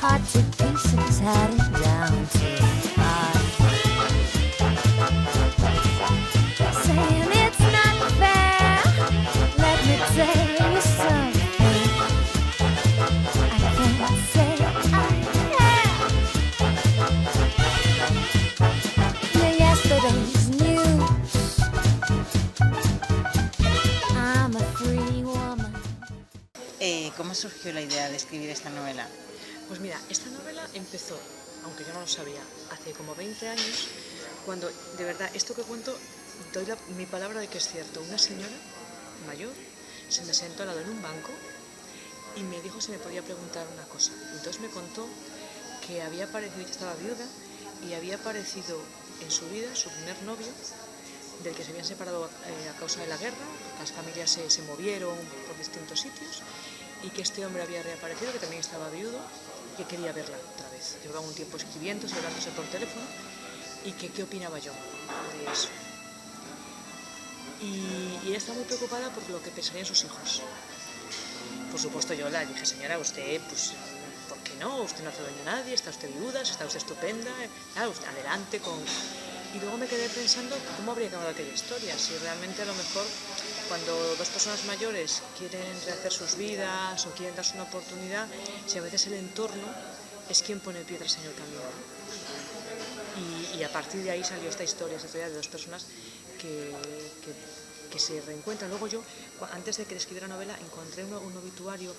heart to pieces, had it down to five. Saying it's not fair, let me tell you something. I can't say I care. Yeah, yesterday's news. I'm a free woman. ¿Cómo surgió la idea de escribir esta novela? Pues mira, esta novela empezó, aunque yo no lo sabía, hace como 20 años, cuando de verdad esto que cuento, doy mi palabra de que es cierto. Una señora mayor se me sentó al lado en un banco y me dijo si me podía preguntar una cosa. Entonces me contó que había aparecido, ella estaba viuda, y había aparecido en su vida su primer novio, del que se habían separado a causa de la guerra, las familias se movieron por distintos sitios, y que este hombre había reaparecido, que también estaba viudo, y que quería verla otra vez. Llevaban un tiempo escribiéndose, hablándose por teléfono, y que qué opinaba yo de eso. Y ella estaba muy preocupada por lo que pensarían sus hijos. Por supuesto yo le dije, señora, usted, pues, ¿por qué no? Usted no hace daño a nadie, está usted viuda, está usted estupenda, claro, usted adelante con... Y luego me quedé pensando cómo habría acabado aquella historia, si realmente a lo mejor cuando dos personas mayores quieren rehacer sus vidas o quieren darse una oportunidad, si a veces el entorno es quien pone piedras en el camino. Y a partir de ahí salió esta historia de dos personas que se reencuentran. Luego yo, antes de que escribiera la novela, encontré un obituario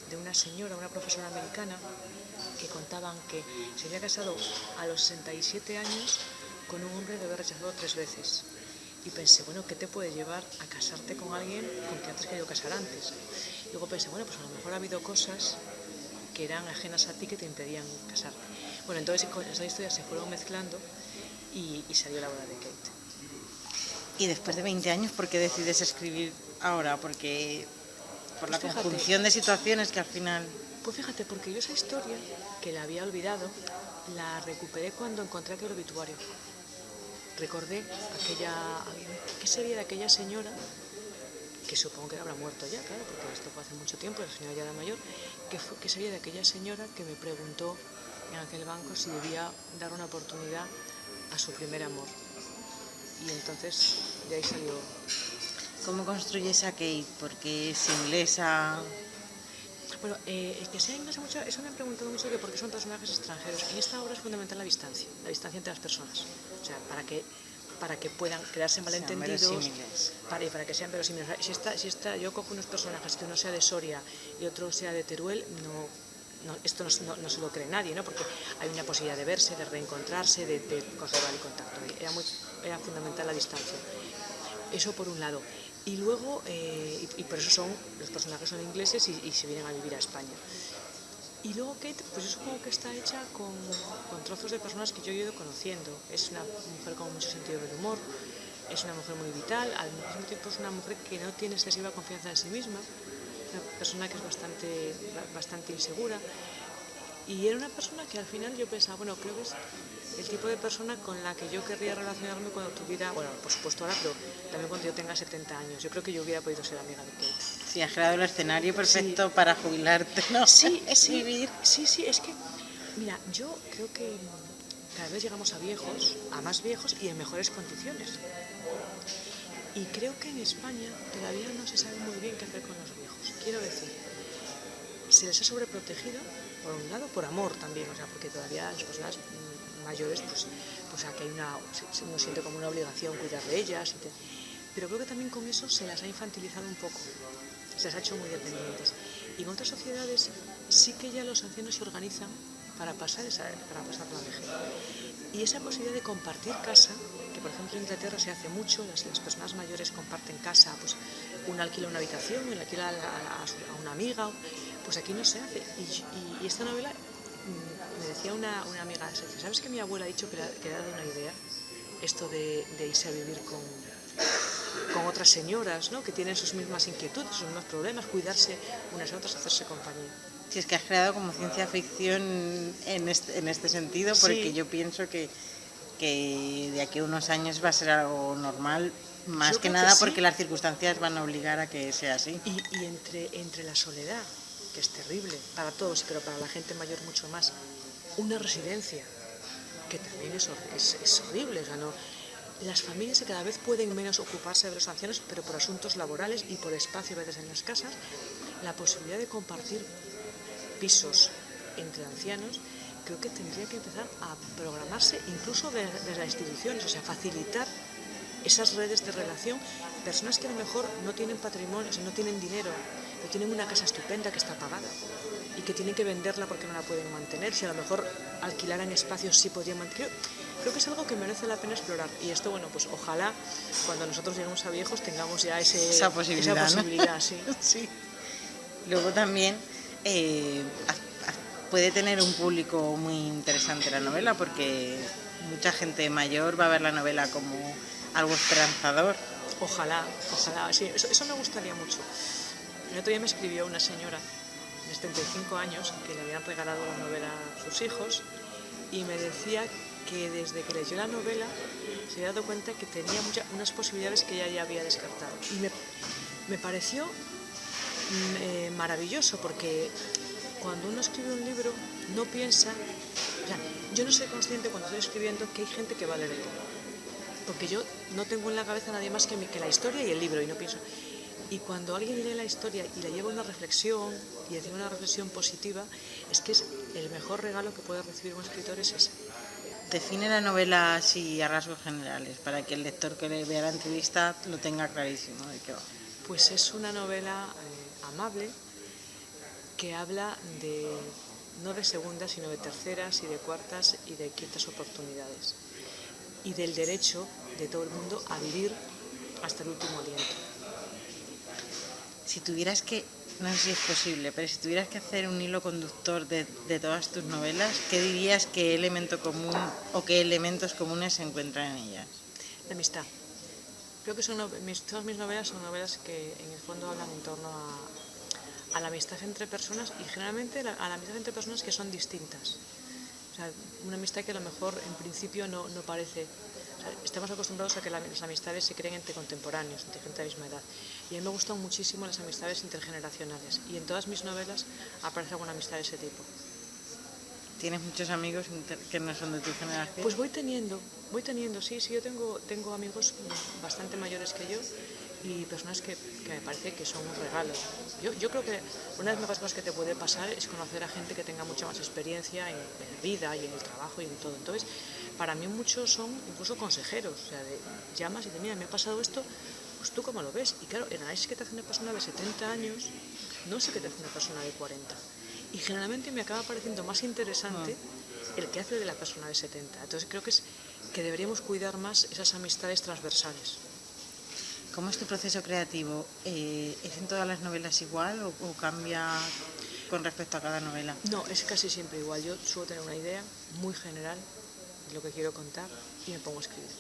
de una señora, una profesora americana, que contaban que se había casado a los 67 años con un hombre que había rechazado 3 veces. Y pensé, bueno, ¿qué te puede llevar a casarte con alguien con quien te has querido casar antes? Y luego pensé, bueno, pues a lo mejor ha habido cosas que eran ajenas a ti que te impedían casarte. Bueno, entonces con esas historias se fueron mezclando y salió la boda de Kate. Y después de 20 años, ¿por qué decides escribir ahora? Porque por la conjunción de situaciones que al final... Pues fíjate, porque yo esa historia, que la había olvidado, la recuperé cuando encontré aquel obituario. Recordé ¿qué sería de aquella señora? Que supongo que habrá muerto ya, claro, porque esto fue hace mucho tiempo, la señora ya era mayor. ¿Qué sería de aquella señora que me preguntó en aquel banco si debía dar una oportunidad a su primer amor? Y entonces de ahí salió. ¿Cómo construyes a Kate? Porque es inglesa... Bueno, que sea inglesa mucho, eso me han preguntado mucho, que por qué son personajes extranjeros. En esta obra es fundamental la distancia entre las personas. O sea, para que puedan crearse malentendidos, para que sean verosímiles. Si yo cojo unos personajes que uno sea de Soria y otro sea de Teruel, esto no se lo cree nadie, ¿no? Porque hay una posibilidad de verse, de reencontrarse, de conservar el contacto. Era fundamental la distancia. Eso por un lado. Y luego, y por eso los personajes son ingleses y se vienen a vivir a España. Y luego Kate, pues yo supongo que está hecha con trozos de personas que yo he ido conociendo. Es una mujer con mucho sentido del humor, es una mujer muy vital, al mismo tiempo es una mujer que no tiene excesiva confianza en sí misma, una persona que es bastante insegura. Y era una persona que al final yo pensaba, bueno, creo que es el tipo de persona con la que yo querría relacionarme cuando tuviera, bueno, por supuesto ahora, pero también cuando yo tenga 70 años. Yo creo que yo hubiera podido ser amiga de Kate. Sí, has creado el escenario perfecto para jubilarte, ¿no? Sí, vivir. Sí, es que, mira, yo creo que cada vez llegamos a más viejos y en mejores condiciones. Y creo que en España todavía no se sabe muy bien qué hacer con los viejos. Quiero decir, se les ha sobreprotegido, por un lado, por amor también, o sea, porque todavía las personas mayores, pues aquí uno siente como una obligación cuidar de ellas. Pero creo que también con eso se las ha infantilizado un poco, se las ha hecho muy dependientes. Y en otras sociedades sí que ya los ancianos se organizan para pasar la vejez. Y esa posibilidad de compartir casa, que por ejemplo en Inglaterra se hace mucho, las personas mayores comparten casa, pues uno alquila una habitación, uno alquila a una amiga, pues aquí no se hace. Y esta novela, me decía una amiga, ¿sabes que mi abuela ha dicho que le ha dado una idea? Esto de irse a vivir con otras señoras, ¿no? Que tienen sus mismas inquietudes, sus mismos problemas, cuidarse unas a otras, hacerse compañía. Si es que has creado como ciencia ficción en este sentido, porque sí. Yo pienso que de aquí a unos años va a ser algo normal, más que nada porque las circunstancias van a obligar a que sea así. Y entre la soledad que es terrible para todos, pero para la gente mayor mucho más, una residencia, que también es horrible. O sea, no, las familias que cada vez pueden menos ocuparse de los ancianos, pero por asuntos laborales y por espacio a veces en las casas, la posibilidad de compartir pisos entre ancianos, creo que tendría que empezar a programarse incluso desde las instituciones, o sea, facilitar esas redes de relación, personas que a lo mejor no tienen patrimonio, o sea, no tienen dinero, pero tienen una casa estupenda que está pagada y que tienen que venderla porque no la pueden mantener, si a lo mejor alquilaran espacios sí podrían mantener. Creo que es algo que merece la pena explorar, y esto, bueno, pues ojalá cuando nosotros lleguemos a viejos tengamos ya esa posibilidad, ¿no? Sí. Sí. Luego también puede tener un público muy interesante la novela, porque mucha gente mayor va a ver la novela como algo esperanzador. Ojalá, sí, eso me gustaría mucho. El otro día me escribió una señora de 75 años que le habían regalado la novela a sus hijos y me decía que desde que leyó la novela se había dado cuenta que tenía unas posibilidades que ella ya había descartado. Y me pareció maravilloso, porque cuando uno escribe un libro no piensa, o sea, yo no soy consciente cuando estoy escribiendo que hay gente que va a leer el libro, porque yo no tengo en la cabeza a nadie más que la historia y el libro, y no pienso. Y cuando alguien lee la historia y le lleva una reflexión, y encima una reflexión positiva, es que es el mejor regalo que puede recibir un escritor, es ese. Define la novela así a rasgos generales, para que el lector que le vea la entrevista lo tenga clarísimo de qué va. Pues es una novela amable, que habla no de segundas, sino de terceras y de cuartas y de quintas oportunidades, y del derecho de todo el mundo a vivir hasta el último aliento. Si tuvieras que, no sé si es posible, pero si tuvieras que hacer un hilo conductor de todas tus novelas, ¿qué dirías qué elemento común o qué elementos comunes se encuentran en ellas? La amistad. Creo que todas mis novelas son novelas que en el fondo hablan en torno a la amistad entre personas, y generalmente a la amistad entre personas que son distintas. O sea, una amistad que a lo mejor en principio no parece. O sea, estamos acostumbrados a que las amistades se creen entre contemporáneos, entre gente de la misma edad. Y a mí me gustan muchísimo las amistades intergeneracionales, y en todas mis novelas aparece alguna amistad de ese tipo. ¿Tienes muchos amigos que no son de tu generación? Pues voy teniendo, sí, yo tengo amigos bastante mayores que yo, y personas que me parece que son un regalo. Yo creo que una de las mejores cosas que te puede pasar es conocer a gente que tenga mucha más experiencia en la vida y en el trabajo y en todo. Entonces, para mí muchos son incluso consejeros, o sea, llamas y dices, mira, me ha pasado esto, pues tú cómo lo ves. Y claro, el análisis que te hace una persona de 70 años no es el que te hace una persona de 40. Y generalmente me acaba pareciendo más interesante el que hace de la persona de 70. Entonces creo que deberíamos cuidar más esas amistades transversales. ¿Cómo es tu proceso creativo? ¿Es en todas las novelas igual o cambia con respecto a cada novela? No, es casi siempre igual. Yo suelo tener una idea muy general de lo que quiero contar y me pongo a escribir.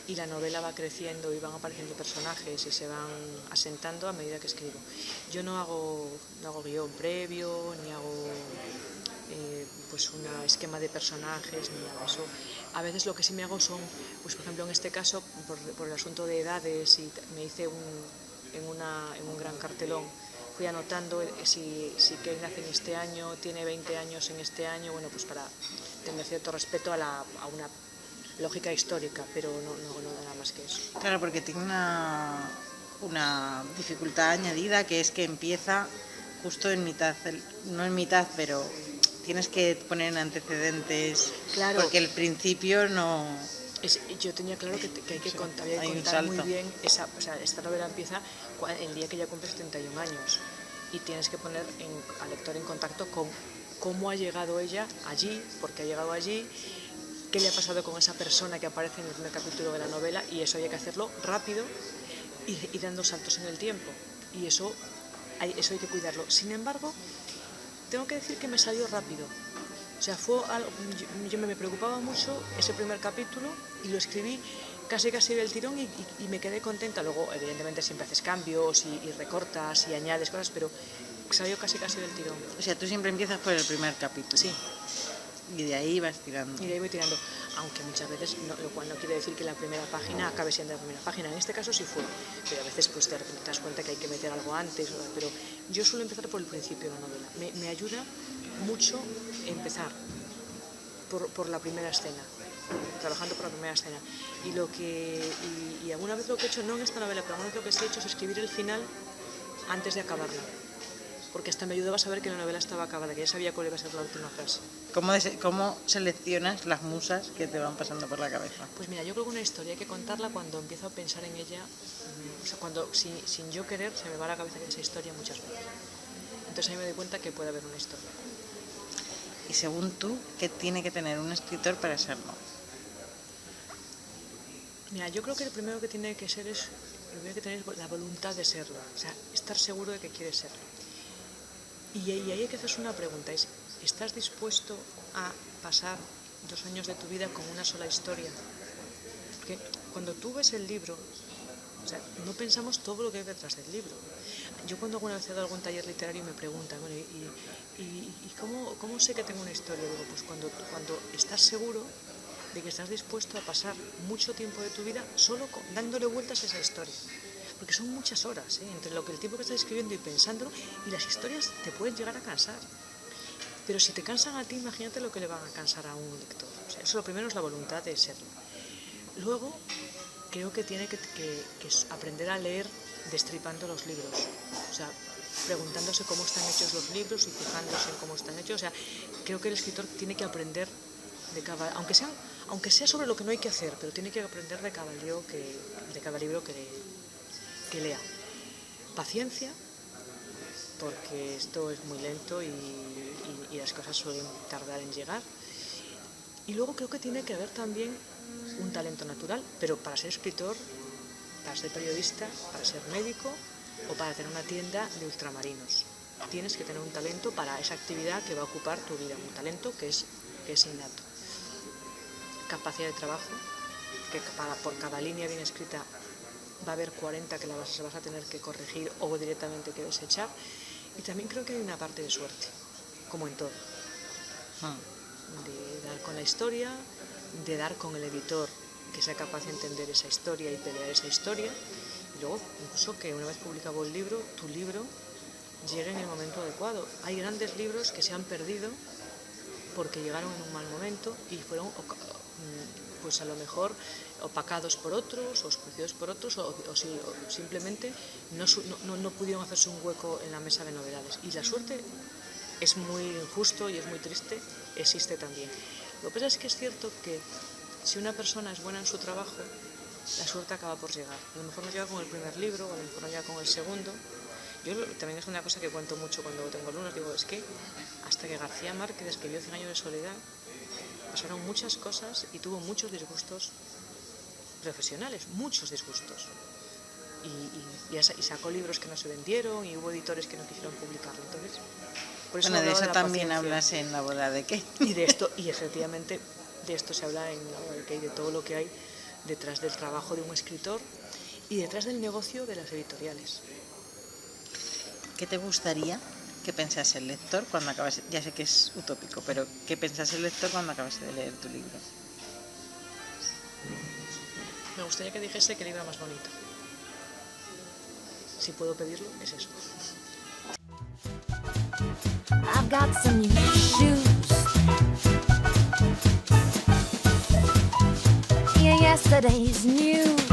Y la novela va creciendo y van apareciendo personajes y se van asentando a medida que escribo. Yo no hago guión previo, ni hago pues un esquema de personajes, ni hago eso. A veces lo que sí me hago son, pues por ejemplo en este caso, por el asunto de edades, y me hice en un gran cartelón, fui anotando si Kate nace en este año, tiene 20 años en este año, bueno, pues para tener cierto respeto a una lógica histórica, pero no nada más que eso. Claro, porque tiene una dificultad añadida, que es que empieza justo en mitad, no en mitad, pero tienes que poner en antecedentes, claro, porque el principio no... Yo tenía claro que hay que contar muy bien, esta novela empieza el día que ella cumple 71 años, y tienes que poner al lector en contacto con cómo ha llegado ella allí, por qué ha llegado allí, qué le ha pasado con esa persona que aparece en el primer capítulo de la novela, y eso hay que hacerlo rápido y dando saltos en el tiempo, y eso hay que cuidarlo. Sin embargo, tengo que decir que me salió rápido. O sea, fue algo, yo me preocupaba mucho ese primer capítulo y lo escribí casi del tirón y me quedé contenta. Luego, evidentemente, siempre haces cambios y recortas y añades cosas, pero salió casi del tirón. O sea, tú siempre empiezas por el primer capítulo. Sí. Y de ahí vas tirando. Y de ahí voy tirando, aunque muchas veces, lo cual no quiere decir que la primera página acabe siendo la primera página. En este caso sí fue, pero a veces pues de repente te das cuenta que hay que meter algo antes. Pero yo suelo empezar por el principio de la novela. Me ayuda mucho empezar por la primera escena, trabajando por la primera escena. Y alguna vez lo que he hecho, no en esta novela, pero alguna vez lo que sí he hecho es escribir el final antes de acabarla. Porque hasta me ayudaba a saber que la novela estaba acabada, que ya sabía cuál iba a ser la última frase. ¿Cómo seleccionas las musas que te van pasando por la cabeza? Pues mira, yo creo que una historia hay que contarla cuando empiezo a pensar en ella, o sea, cuando sin yo querer se me va a la cabeza esa historia muchas veces. Entonces ahí me doy cuenta que puede haber una historia. Y según tú, ¿qué tiene que tener un escritor para serlo? Mira, yo creo que lo primero que tiene que ser es, lo primero que tener es la voluntad de serlo, o sea, estar seguro de que quieres serlo. Y ahí hay que hacerse una pregunta, ¿estás dispuesto a pasar 2 años de tu vida con una sola historia? Porque cuando tú ves el libro, o sea, no pensamos todo lo que hay detrás del libro. Yo cuando alguna vez he dado algún taller literario me preguntan, bueno, ¿y cómo sé que tengo una historia? Digo, pues cuando estás seguro de que estás dispuesto a pasar mucho tiempo de tu vida solo dándole vueltas a esa historia. Porque son muchas horas, entre el tiempo que estás escribiendo y pensándolo, y las historias te pueden llegar a cansar. Pero si te cansan a ti, imagínate lo que le van a cansar a un lector. O sea, eso lo primero es la voluntad de serlo. Luego, creo que tiene que aprender a leer destripando los libros. O sea, preguntándose cómo están hechos los libros y fijándose en cómo están hechos. O sea, creo que el escritor tiene que aprender aunque sea sobre lo que no hay que hacer, pero tiene que aprender de cada libro que lea. Paciencia, porque esto es muy lento y las cosas suelen tardar en llegar. Y luego creo que tiene que haber también un talento natural, pero para ser escritor, para ser periodista, para ser médico o para tener una tienda de ultramarinos. Tienes que tener un talento para esa actividad que va a ocupar tu vida, un talento que es innato. Capacidad de trabajo, que por cada línea bien escrita va a haber 40 que vas a tener que corregir o directamente que desechar. Y también creo que hay una parte de suerte, como en todo. De dar con la historia, de dar con el editor que sea capaz de entender esa historia y pelear esa historia. Y luego, incluso que una vez publicado el libro, tu libro llegue en el momento adecuado. Hay grandes libros que se han perdido porque llegaron en un mal momento y fueron, pues a lo mejor, opacados por otros, o oscurecidos por otros, o simplemente no pudieron hacerse un hueco en la mesa de novedades. Y la suerte es muy injusto y es muy triste, existe también. Lo que pasa es que es cierto que si una persona es buena en su trabajo, la suerte acaba por llegar. A lo mejor no llega con el primer libro, o a lo mejor no llega con el segundo. Yo también es una cosa que cuento mucho cuando tengo alumnos, digo, es que hasta que García Márquez escribió 100 años de soledad, pasaron muchas cosas y tuvo muchos disgustos profesionales, muchos disgustos. Y sacó libros que no se vendieron y hubo editores que no quisieron publicarlo. Entonces, por eso bueno, de eso de también paciencia. Hablas en La boda de Kate. Y efectivamente de esto se habla en La boda de Kate, de todo lo que hay detrás del trabajo de un escritor y detrás del negocio de las editoriales. ¿Qué te gustaría que pensase el lector cuando acabas? Ya sé que es utópico, pero ¿qué pensase el lector cuando acabas de leer tu libro? Me gustaría que dijese que el libro era más bonito. Si puedo pedirlo, es eso. I've got some new shoes. Yeah, yesterday's news.